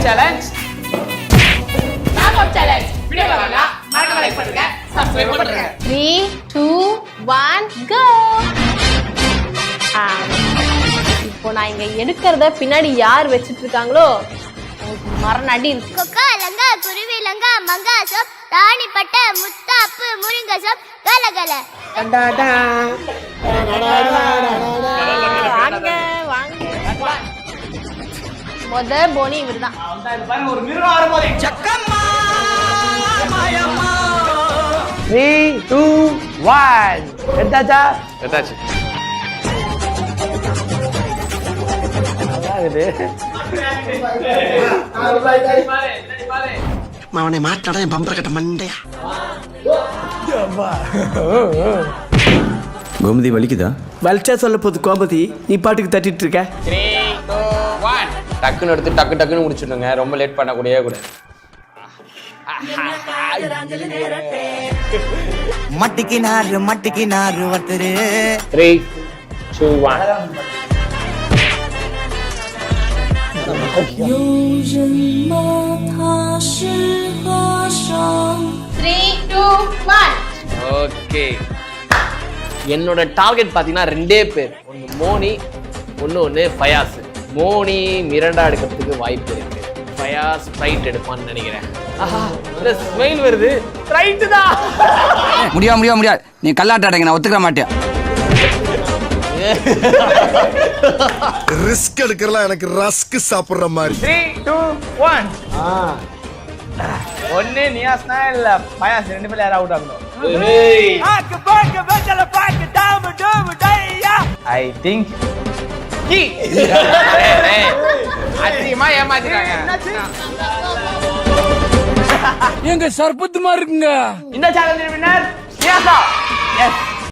Challenge knock out challenge video பார்க்கலாம் மறக்காம like பண்ணுங்க சப்ஸ்கிரைப் பண்ணுங்க 3 2 1 கோ இப்போ நான் இங்க எடுக்கிறத பின்னாடி யார் வச்சிட்டு இருக்காங்களோ மரணடி இருக்கு கொக்கா லங்கா குருவி லங்கா மங்கா சோப் ராணி பட்ட முத்தாப்பு முருங்க சோப் கலகல வாங்க வாங்க முத போனி இவர்தான் பாருங்க ஒரு மிருகம் வரும்போது சக்கம்மா மாயம்மா 3 2 1 எடுத்தாச்சா எதாச்சு அவனை மாட்டாடா என் பம்பர கட்ட மண்டையா கோமதி வலிக்குதா? வலிச்சா சொல்ல போது கோமதி நீ பாட்டுக்கு தட்டிட்டு இருக்க. 3 2 1 டக்குன்னு எடுத்து டக்குன்னு முடிச்சிடுங்க. ரொம்ப லேட் பண்ணக்கூடிய கூட. மட்டிக்கு நாறு ஒருத்தரு 3 2 1 有人吗？他是和尚。 3 2 1 ஓகே. என்னோட டார்கெட் பாத்தீங்கன்னா ரெண்டே பேர். ஒன்னு மோனி, ஒன்னு ஃபயாஸ். மோனி மிரண்டா எடுக்கிறதுக்கு வாய்ப்பு இருக்கு. ஃபயாஸ் ரைட் எடுப்பான்னு நினைக்கிறேன். ஆஹா, இந்த ஸ்மைல் வருது. ரைட் தான். முடியாது நீ கல்லாட்டாடங்க நான் ஒத்துக்க மாட்டேன். ரிஸ்க் எடுக்கிறலாம் எனக்கு ரஸ்க் சாப்பிடுற மாதிரி. 3 2 1 ஒன்னு நியாஸ்னா இல்ல பயாஸ் ரெண்டு பேரும் யாரா அவுட் ஆகணும். ஐ திங்க் அதிகமா ஏமாத்திட்டாங்க. எங்க சர்பத்து மாதிரி இருக்குங்க. இந்த சேலஞ்ச் வின்னர் நியாசா. எஸ்